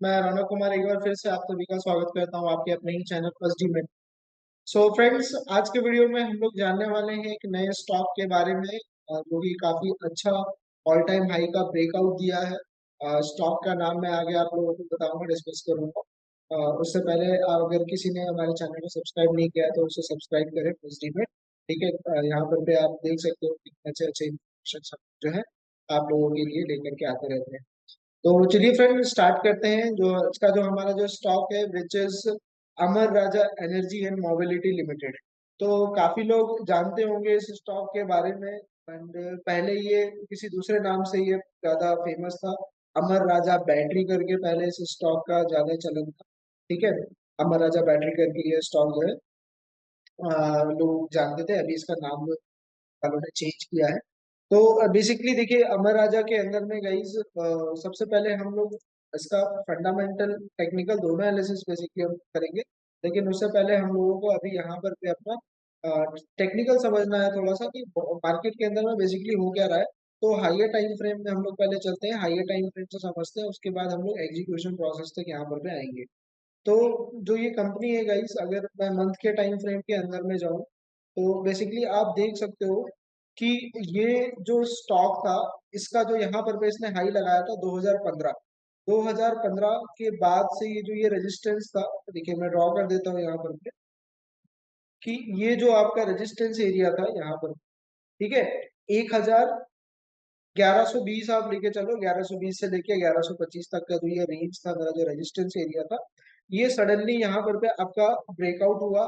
मैं रौनक कुमार एक बार फिर से आप सभी का स्वागत करता हूं आपके अपने ही चैनल फर्स्ट डी में। सो फ्रेंड्स, आज के वीडियो में हम लोग जानने वाले हैं एक नए स्टॉक के बारे में, जो कि काफी अच्छा ऑल टाइम हाई का ब्रेकआउट दिया है। स्टॉक का नाम मैं आगे आप लोगों को बताऊंगा, डिस्कस करूंगा। उससे पहले अगर किसी ने हमारे चैनल को सब्सक्राइब नहीं किया है तो उसे सब्सक्राइब करें फर्स्ट डी में। ठीक है, यहाँ पर पे आप देख सकते हो कि अच्छे अच्छे इन्फॉर्मेशन जो है आप लोगों के लिए लेकर के आते रहते हैं। तो चलिए फ्रेंड स्टार्ट करते हैं। जो इसका जो हमारा जो स्टॉक है which is Amar Raja energy and mobility limited. तो काफी लोग जानते होंगे इस स्टॉक के बारे में, एंड पहले ये किसी दूसरे नाम से ये ज्यादा फेमस था। अमर राजा बैटरी करके पहले इस स्टॉक का ज्यादा चलन था। ठीक है, अमर राजा बैटरी करके ये स्टॉक जो है लोग जानते थे। अभी इसका नाम वालों ने चेंज किया है। तो बेसिकली देखिए, अमर राजा के अंदर में गाइस सबसे पहले हम लोग इसका फंडामेंटल टेक्निकल दोनों एनालिसिस बेसिकली हम करेंगे। लेकिन उससे पहले हम लोगों को अभी यहाँ पर भी अपना टेक्निकल समझना है थोड़ा सा कि मार्केट के अंदर में बेसिकली हो क्या रहा है। तो हाइयर टाइम फ्रेम में हम लोग पहले चलते हैं, हाइयर टाइम फ्रेम से समझते हैं, उसके बाद हम लोग एग्जीक्यूशन प्रोसेस तक यहाँ पर भी आएंगे। तो जो ये कंपनी है गाइस, अगर मैं मंथ के टाइम फ्रेम के अंदर में जाऊं तो बेसिकली आप देख सकते हो कि ये जो स्टॉक था, इसका जो यहाँ पर पे इसने हाई लगाया था 2015। 2015 के बाद से ये जो ये रेजिस्टेंस था, देखिए मैं ड्रॉ कर देता हूँ यहाँ पर पे कि ये जो आपका रेजिस्टेंस एरिया था यहाँ पर, ठीक है, 1120 आप लेके चलो, 1120 से लेके 1125 तक का जो ये रेंज था, मेरा जो रेजिस्टेंस एरिया था, ये सडनली यहाँ पर पे आपका ब्रेकआउट हुआ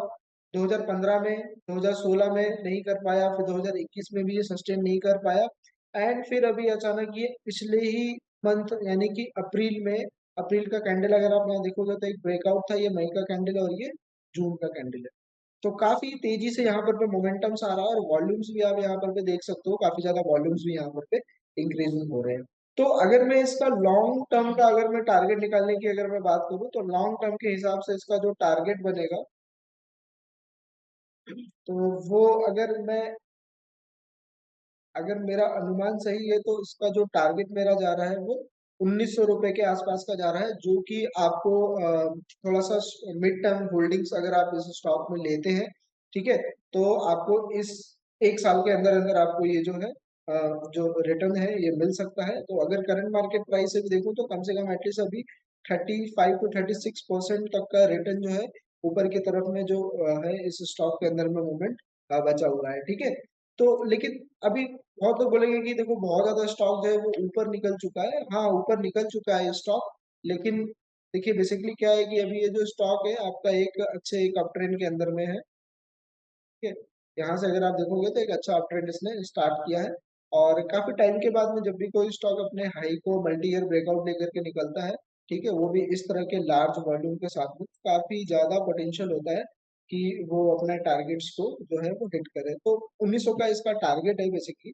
2015 में। 2016 में नहीं कर पाया, फिर 2021 में भी ये सस्टेन नहीं कर पाया, एंड फिर अभी अचानक ये पिछले ही मंथ यानी कि अप्रैल में, अप्रैल का कैंडल अगर आप यहाँ देखोगे तो एक ब्रेकआउट था, ये मई का कैंडल है और ये जून का कैंडल है। तो काफी तेजी से यहाँ पर पे मोमेंटम्स आ रहा है, और वॉल्यूम्स भी आप यहाँ पर पे देख सकते हो, काफी ज्यादा वॉल्यूम्स भी यहाँ पर पे इंक्रीजिंग हो रहे हैं। तो अगर मैं इसका लॉन्ग टर्म का अगर मैं टारगेट निकालने की अगर मैं बात करूं तो लॉन्ग टर्म के हिसाब से इसका जो टारगेट बनेगा, तो वो अगर मेरा अनुमान सही है तो इसका जो टारगेट मेरा जा रहा है वो 1900 रुपए के आसपास का जा रहा है, जो कि आपको थोड़ा सा मिड टर्म होल्डिंग्स अगर आप इस स्टॉक में लेते हैं, ठीक है, तो आपको इस एक साल के अंदर अंदर आपको ये जो है जो रिटर्न है ये मिल सकता है। तो अगर करंट मार्केट प्राइस से भी देखूं तो कम से कम एटलीस्ट अभी 35 to 36% तक का रिटर्न जो है ऊपर की तरफ में जो है इस स्टॉक के अंदर में मूवमेंट बचा हुआ है। ठीक है, तो लेकिन अभी बहुत लोग बोलेंगे कि देखो बहुत ज्यादा स्टॉक जो है वो ऊपर निकल चुका है। हाँ, ऊपर निकल चुका है ये स्टॉक, लेकिन देखिए बेसिकली क्या है कि अभी ये जो स्टॉक है आपका एक अच्छे एक अप ट्रेंड के अंदर में है। ठीक है, यहाँ से अगर आप देखोगे तो एक अच्छा अप ट्रेंड इसने स्टार्ट किया है, और काफी टाइम के बाद में जब भी कोई स्टॉक अपने हाई को मल्टी ईयर ब्रेकआउट लेकर के निकलता है, ठीक है, वो भी इस तरह के लार्ज वॉल्यूम के साथ में, काफी ज्यादा पोटेंशियल होता है कि वो अपने टारगेट्स को जो है वो हिट करे। तो 1900 का इसका टारगेट है बेसिकली।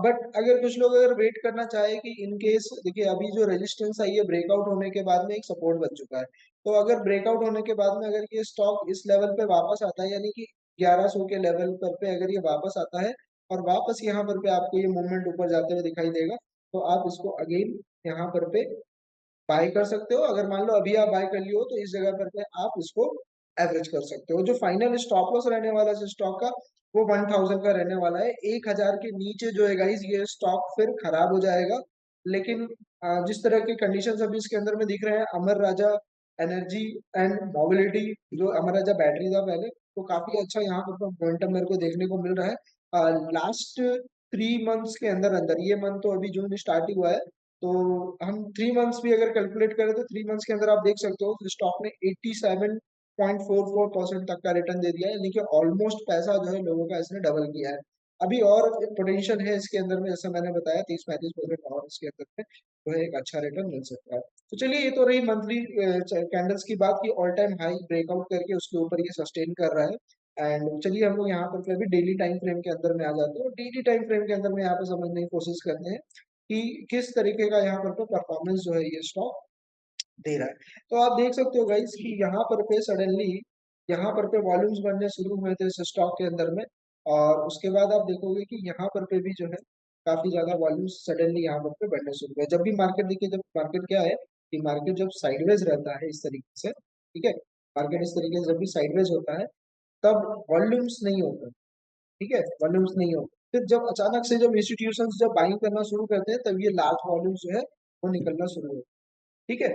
बट अगर कुछ लोग अगर वेट करना चाहे कि इन केस, देखिए अभी जो रेजिस्टेंस आई है ब्रेकआउट होने के बाद में एक सपोर्ट बन चुका है। तो अगर ब्रेकआउट होने के बाद में अगर ये स्टॉक इस लेवल पे वापस आता है, यानी कि 1100 के लेवल पर पे अगर ये वापस आता है और वापस यहाँ पर पे आपको ये मूवमेंट ऊपर जाते हुए दिखाई देगा, तो आप इसको अगेन यहाँ पर पे बाय कर सकते हो। अगर मान लो अभी आप बाय कर लियो तो इस जगह पर पे आप इसको एवरेज कर सकते हो। जो फाइनल स्टॉप लॉस रहने वाला है स्टॉक का, वो 1000 का रहने वाला है। 1000 के नीचे जो है गाइस ये स्टॉक फिर खराब हो जाएगा। लेकिन जिस तरह के कंडीशंस अभी इसके अंदर में दिख रहे हैं, अमर राजा एनर्जी एंड मोबिलिटी, जो अमर राजा बैटरी था पहले, तो काफी अच्छा यहाँ पर मोमेंटम मेरे को देखने को मिल रहा है लास्ट 3 मंथ्स के अंदर अंदर। ये मंथ तो अभी जून स्टार्ट ही हुआ है, तो हम 3 मंथ्स भी अगर कैलकुलेट करें तो 3 मंथ्स के अंदर आप देख सकते हो स्टॉक ने 87.44% तक का रिटर्न दे दिया है, यानी कि ऑलमोस्ट पैसा जो है लोगों का इसने डबल किया है। अभी और पोटेंशियल है इसके अंदर में, जैसे मैंने बताया 30-35% और इसके अंदर में जो है एक अच्छा रिटर्न मिल सकता है। तो चलिए, ये तो रही मंथली कैंडल्स की बात की ऑल टाइम हाई ब्रेकआउट करके उसके ऊपर ये सस्टेन कर रहा है। एंड चलिए हम लोग यहाँ पर अभी डेली टाइम फ्रेम के अंदर में आ जाते हैं, और डेली टाइम फ्रेम के अंदर में यहाँ पर समझने की कोशिश करते हैं कि किस तरीके का यहाँ पर परफॉर्मेंस जो है ये स्टॉक दे रहा है। तो आप देख सकते हो गाइस कि यहाँ पर पे सडनली यहाँ पर पे वॉल्यूम्स बनने शुरू हुए थे इस स्टॉक के अंदर में, और उसके बाद आप देखोगे कि यहाँ पर पे भी जो है काफी ज्यादा वॉल्यूम्स सडनली यहाँ पर पे बढ़ने शुरू हुए। जब भी मार्केट देखिए, जब मार्केट क्या है कि मार्केट जब साइडवेज रहता है इस तरीके से, ठीक है, मार्केट इस तरीके से जब भी साइडवेज होता है तब वॉल्यूम्स नहीं होते, ठीक है, वॉल्यूम्स नहीं होते। फिर जब अचानक से जब इंस्टीट्यूशंस जब बाइंग करना शुरू करते हैं तब ये लार्ज वॉल्यूम्स जो है वो निकलना शुरू होता है, ठीक है।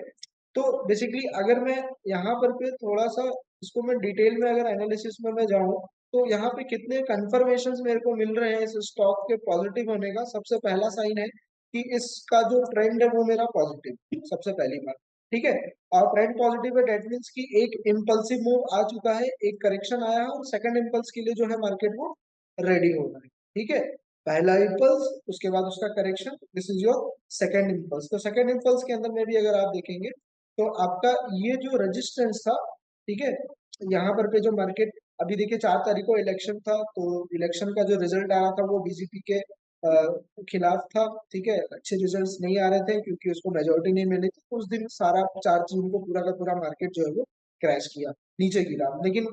तो बेसिकली अगर मैं यहाँ पर पे थोड़ा सा इसको मैं डिटेल में अगर एनालिसिस में मैं जाऊँ तो यहाँ पे कितने कंफर्मेशन मेरे को मिल रहे हैं इस स्टॉक के पॉजिटिव होने का। सबसे पहला साइन है कि इसका जो ट्रेंड है वो मेरा पॉजिटिव, सबसे पहली बात, ठीक है। और ट्रेंड पॉजिटिव है, डेट मीन्स कि एक इम्पल्सिव मूव आ चुका है, एक करेक्शन आया है और सेकंड इम्पल्स के लिए जो है मार्केट वो रेडी हो रहा है, ठीक है। पहला इम्पल्स, उसके बाद उसका correction, this is your second impulse. तो सेकंड इम्पल्स के अंदर में भी अगर आप देखेंगे तो आपका ये जो रेजिस्टेंस था, ठीक है, यहाँ पर पे जो मार्केट, अभी देखिए 4 तारीख को इलेक्शन था तो इलेक्शन का जो रिजल्ट आ रहा था वो बीजेपी के खिलाफ था, ठीक है, अच्छे रिजल्ट्स नहीं आ रहे थे क्योंकि उसको मेजोरिटी नहीं मिली थी। उस दिन सारा 4 जून को पूरा का पूरा मार्केट जो है वो क्रैश किया, नीचे गिरा, लेकिन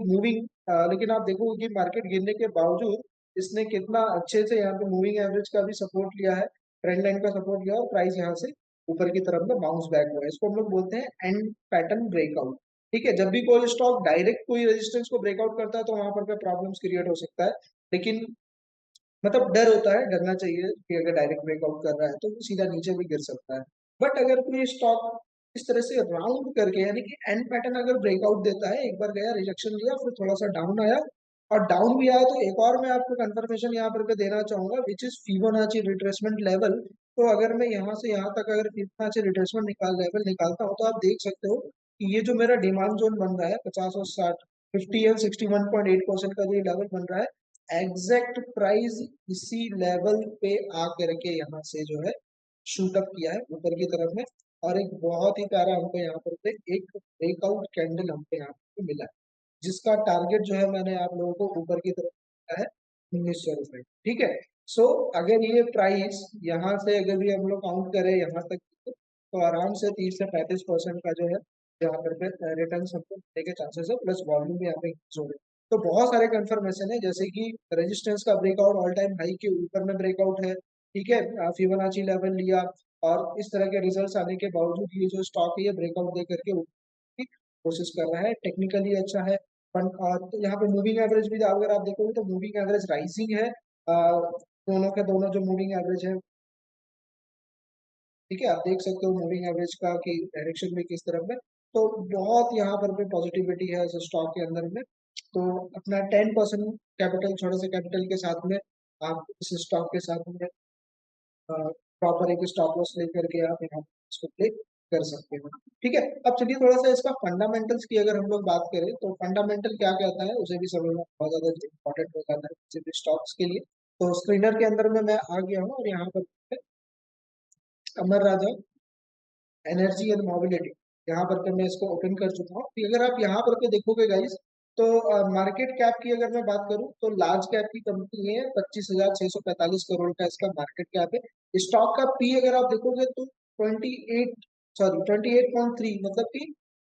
लेकिन आप देखोगे कि मार्केट गिरने के बावजूद इसने कितना अच्छे से यहाँ पे मूविंग एवरेज का भी सपोर्ट लिया है, ट्रेंड लाइन का सपोर्ट लिया और प्राइस यहाँ से ऊपर की तरफ में बाउंस बैक हुआ है। इसको हम लोग बोलते हैं एंड पैटर्न ब्रेकआउट, ठीक है। जब भी कोई स्टॉक डायरेक्ट कोई रेजिस्टेंस को ब्रेकआउट करता है तो वहां पर प्रॉब्लम्स क्रिएट हो सकता है, लेकिन मतलब डर होता है, डरना चाहिए कि अगर डायरेक्ट ब्रेकआउट कर रहा है तो वो सीधा नीचे भी गिर सकता है। बट अगर कोई स्टॉक इस तरह से राउंड करके यानी कि एंड पैटर्न अगर ब्रेकआउट देता है, एक बार गया रिजेक्शन लिया फिर थोड़ा सा डाउन आया और डाउन भी आया, तो एक और मैं आपको कंफर्मेशन यहाँ पर पे देना चाहूंगा which is Fibonacci retracement level. तो अगर मैं यहाँ से यहाँ तक अगर फिबोनाची रिट्रेसमेंट लेवल निकालता हूँ तो आप देख सकते हो कि ये जो मेरा डिमांड जोन बन रहा है 50 और 60, 50 एंड 61.8% का जो लेवल बन रहा है, एग्जैक्ट प्राइस इसी लेवल पे आकर के यहाँ से जो है शूट अप किया है ऊपर की तरफ में। और एक बहुत ही प्यारा हमको यहाँ पर पे एक ब्रेकआउट कैंडल हमको यहाँ पे मिला है, जिसका टारगेट जो है मैंने आप लोगों को ऊपर की तरफ दिया है 1900 रुपए, ठीक है। सो अगर ये प्राइस यहाँ से अगर भी हम लोग काउंट करें यहाँ तक तो आराम से 30 से 35% का जो है यहाँ पर रिटर्न हमको मिलने के चांसेस है, प्लस वॉल्यूम भी यहाँ पे increase हो रही है। तो बहुत सारे कंफर्मेशन है, जैसे कि रेजिस्टेंस का ब्रेकआउट ऑल टाइम हाई के ऊपर में ब्रेकआउट है, ठीक है, फिबोनाची लेवल लिया और इस तरह के रिजल्ट्स आने के बावजूद ये जो स्टॉक है ये ब्रेकआउट दे करके ऊपर की कोशिश कर रहा है, टेक्निकली अच्छा है। तो यहाँ पे मूविंग एवरेज भी अगर आप देखोगे तो मूविंग एवरेज राइजिंग है, दोनों के दोनों जो मूविंग एवरेज है, ठीक है, आप देख सकते हो मूविंग एवरेज का कि डायरेक्शन में किस तरफ है। तो बहुत यहाँ पर भी पॉजिटिविटी है इस स्टॉक के अंदर में। तो अपना 10% कैपिटल, छोटे से कैपिटल के साथ में आप इस स्टॉक के साथ में प्रॉपर एक स्टॉप लॉस लेकर के आप यहाँ इसको प्ले कर सकते हो, ठीक है। अब चलिए थोड़ा सा इसका फंडामेंटल्स की अगर हम लोग बात करें तो फंडामेंटल क्या कहता है उसे भी समझना बहुत ज्यादा इंपॉर्टेंट हो जाता है किसी भी स्टॉक्स के लिए। तो स्क्रीनर के अंदर में मैं आ गया हूँ और यहाँ पर अमर राजा एनर्जी एंड मोबिलिटी, यहाँ पर के मैं इसको ओपन कर चुका हूँ। अगर आप यहाँ पर के देखोगे गाइस तो मार्केट कैप की अगर मैं बात करूँ तो लार्ज कैप की कंपनी है, 25,645 करोड़ का इसका मार्केट कैप है। स्टॉक का पी अगर आप देखोगे तो 28 मतलब कि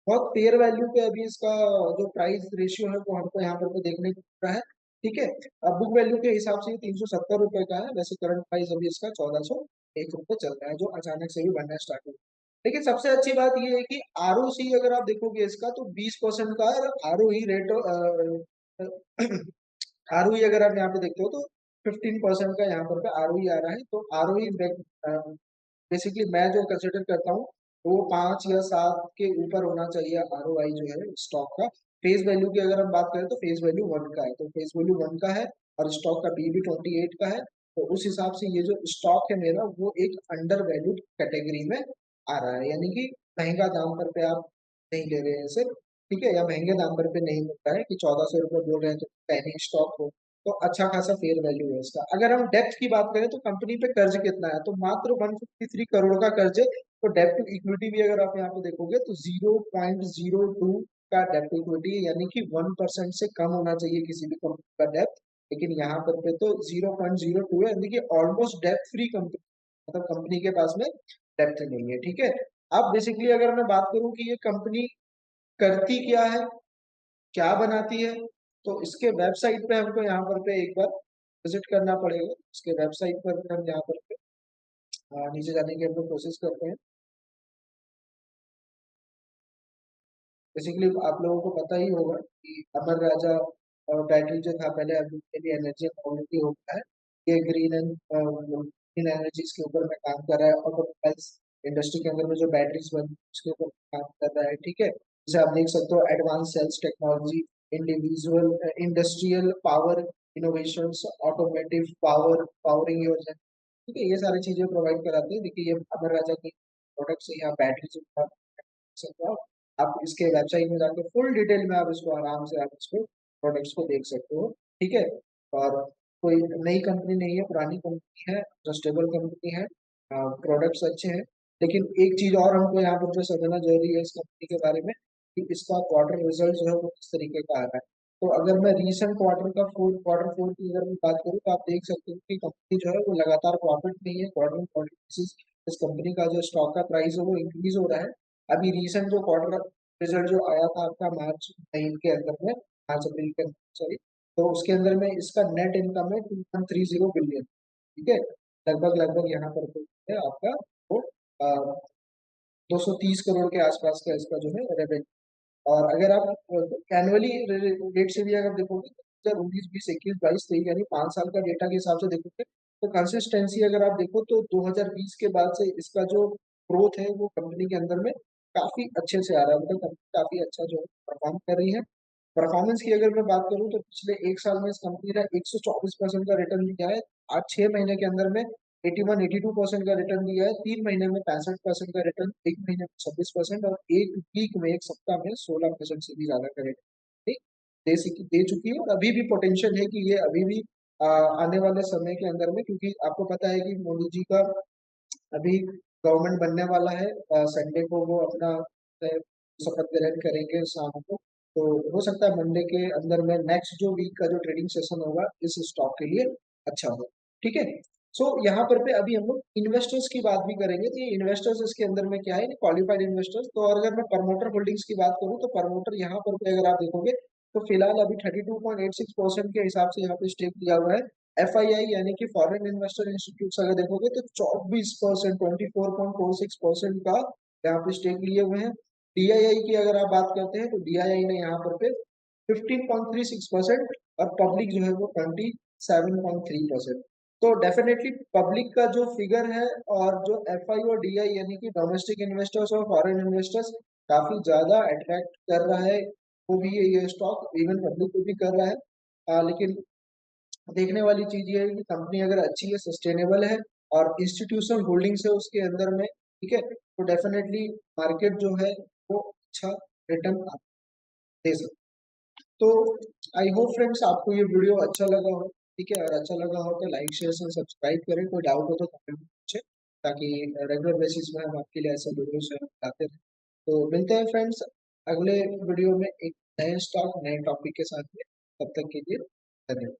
बहुत फेयर वैल्यू पे अभी इसका जो प्राइस रेशियो है वो हमको यहाँ पर देखने को मिल रहा है, ठीक है। अब बुक वैल्यू के हिसाब से 370 रुपए का है, वैसे करंट प्राइस अभी इसका 1401 रुपए चल रहा है जो अचानक से भी बढ़ना स्टार्ट हुआ। लेकिन सबसे अच्छी बात ये है कि आरओसी अगर आप देखोगे इसका तो 20% का आरओई रेट, आरओई अगर आप यहाँ पे देखते हो तो 15% का यहाँ पर आरओई आ रहा है। तो आरओई बेसिकली मैं जो कंसिडर करता हूँ वो 5 या 7 के ऊपर होना चाहिए आरओआई जो है स्टॉक का। फेस वैल्यू की अगर हम बात करें तो फेस वैल्यू 1 का है, तो फेस वैल्यू 1 का है और स्टॉक का पी भी 28 का है। तो उस हिसाब से ये जो स्टॉक है मेरा वो एक अंडर वैल्यूड कैटेगरी में आ रहा है, यानी कि महंगा दाम पर पे आप नहीं ले रहे हैं इसे, ठीक है, या महंगे दाम पर पे नहीं मिलता है कि 1400 रुपये बोल रहे हैं तो पहले स्टॉक हो। तो अच्छा खासा फेयर वैल्यू है इसका। अगर हम डेप्थ की बात करें तो कंपनी पे कर्ज कितना है, तो मात्र 153 करोड़ का कर्ज है। तो डेप्ट टू इक्विटी भी अगर आप यहाँ पे देखोगे तो 0.02 का डेप्ट टू इक्विटी है, यानी कि 1% से कम होना चाहिए किसी भी कंपनी का डेप्ट। लेकिन यहाँ पर पे तो 0.02 है, यानी कि ऑलमोस्ट डेप्ट फ्री कंपनी, मतलब कंपनी के पास में डेप्थ नहीं है, ठीक है। अब बेसिकली अगर मैं बात करूं कि ये कंपनी करती क्या है, क्या बनाती है, तो इसके वेबसाइट पे हमको यहाँ पर पे एक बार विजिट करना पड़ेगा। इसके वेबसाइट पर हम यहाँ पर पे नीचे जाने की हम लोग कोशिश करते हैं। बेसिकली आप लोगों को पता ही होगा कि अमर राजा बैटरी जो था पहले, अभी के लिए एनर्जी मोबिलिटी होता है, ये ग्रीन एंड ग्रीन एनर्जीज के ऊपर में काम कर रहा है। ऑटोमोबाइल्स इंडस्ट्री के अंदर में जो बैटरीज बन उसके ऊपर काम कर रहा है, ठीक है। जैसे आप देख सकते हो advance cells technology, individual industrial power innovations, automotive power powering योजना, ठीक है, ये सारी चीजें प्रोवाइड कराते हैं। देखिए ये अमर राजा की प्रोडक्ट्स है, यहाँ बैटरी सकते हो। आप इसके वेबसाइट में जाकर फुल डिटेल में आप इसको आराम से आप इसको प्रोडक्ट्स को देख सकते हो, ठीक है। और कोई नई कंपनी नहीं है, पुरानी कंपनी है, ट्रस्टेबल कंपनी है, प्रोडक्ट्स अच्छे हैं। लेकिन एक चीज और हमको यहाँ पर जो समझना जरूरी है इस कंपनी के बारे में, कि इसका क्वार्टर रिजल्ट जो है वो किस तरीके का आ रहा है। तो अगर मैं रीसेंट क्वार्टर फोर की अगर मैं बात करूँ तो आप देख सकते हो कि कंपनी जो है वो लगातार प्रॉफिट में ही है। क्वार्टर क्वार्टर इस कंपनी का जो स्टॉक का प्राइस है वो इंक्रीज हो रहा है। अभी रिसेंट जो क्वार्टर रिजल्ट जो आया था आपका मार्च महीने के अंदर में, मार्च अप्रैल के अंदर, सॉरी, तो उसके अंदर में इसका नेट इनकम है 2.30 बिलियन, ठीक है। लगभग लगभग यहाँ पर जो है आपका वो 230 करोड़ के आसपास का इसका जो है रेवेन्यू। और अगर आप एनुअली रेट से भी अगर देखोगे तो 2019, 20, 21, 22, 23 यानी 5 साल का डेटा के हिसाब से देखोगे तो कंसिस्टेंसी अगर आप देखो तो 2020 के बाद से इसका जो ग्रोथ है वो कंपनी के अंदर में काफी अच्छे से आ रहा है। मतलब कंपनी काफी अच्छा जो है परफॉर्म कर रही है। परफॉर्मेंस की अगर मैं बात करूं तो पिछले एक साल में इस कंपनी ने 124% का रिटर्न दिया है। आज 6 महीने के अंदर में 82% का रिटर्न दिया है। 3 महीने में 65% का रिटर्न, एक महीने में 26%, और एक वीक में, एक सप्ताह में 16% से भी ज्यादा का रिटर्न दे चुकी है। और अभी भी पोटेंशियल है कि ये अभी भी आने वाले समय के अंदर में, क्योंकि आपको पता है कि मोदी जी का अभी गवर्नमेंट बनने वाला है। संडे को वो अपना शपथ ग्रहण करेंगे शाम को। तो हो सकता है मंडे के अंदर में नेक्स्ट जो वीक का जो ट्रेडिंग सेशन होगा इस स्टॉक के लिए अच्छा हो, ठीक है। सो यहाँ पर पे अभी हम लोग इन्वेस्टर्स की बात भी करेंगे। तो ये इन्वेस्टर्स इसके अंदर में क्या है, क्वालिफाइड इन्वेस्टर्स। तो और अगर मैं प्रमोटर होल्डिंग्स की बात करूँ तो प्रमोटर यहाँ पर पे अगर आप देखोगे तो फिलहाल अभी 32.86% के हिसाब से यहाँ पे स्टेक दिया हुआ है। एफआईआई यानी कि फॉरेन इन्वेस्टर इंस्टीट्यूट अगर देखोगे तो 24%, 24.46% का यहाँ पे स्टेक लिए हुए हैं। डीआईआई की अगर आप बात करते हैं तो डीआईआई ने यहाँ पर पे 15.36%, और पब्लिक जो है वो 27.3%। तो डेफिनेटली पब्लिक का जो फिगर है और जो एफआई और डीआई यानी कि डोमेस्टिक इन्वेस्टर्स और फॉरेन इन्वेस्टर्स काफी ज्यादा अट्रैक्ट कर रहा है, वो भी ये स्टॉक इवन पब्लिक को भी कर रहा है। लेकिन देखने वाली चीज ये है कि कंपनी अगर अच्छी है, सस्टेनेबल है, और इंस्टीट्यूशनल होल्डिंग्स है उसके अंदर में, ठीक है, तो डेफिनेटली मार्केट जो है वो अच्छा रिटर्न दे सकता है। तो आई होप फ्रेंड्स आपको ये वीडियो अच्छा लगा हो, ठीक है। और अच्छा लगा हो तो लाइक शेयर और सब्सक्राइब करें। कोई डाउट हो तो कमेंट में पूछें, ताकि रेगुलर बेसिस में हम आपके लिए ऐसे वीडियोस लाते रहें। तो मिलते हैं फ्रेंड्स अगले वीडियो में एक नए स्टॉक नए टॉपिक के साथ में। तब तक के लिए धन्यवाद।